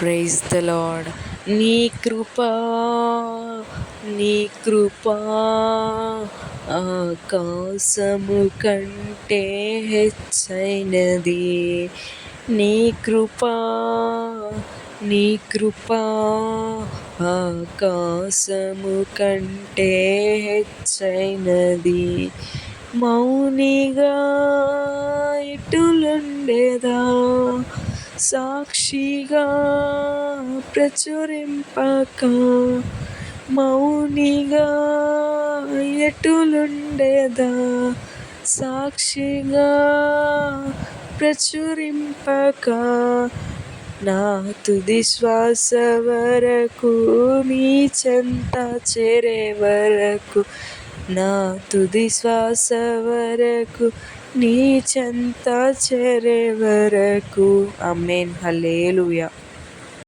Praise the lord. నీ కృపా నీ కృపా ఆకాశము కంటే హెచ్చైనది. నీ కృపా నీ కృపా ఆకాశము కంటే హెచ్చైనది. మౌనిగా ఎటులుండేదా, సాక్షిగా ప్రచురింపక. మౌనిగా ఎటులుండేదా, సాక్షిగా ప్రచురింపక. నా తుది శ్వాస వరకు నీ చెంత చేరే వరకు, నా తుది శ్వాస వరకు నీ చెంత చేరే వరకు. ఆమేన్. హల్లెలూయా.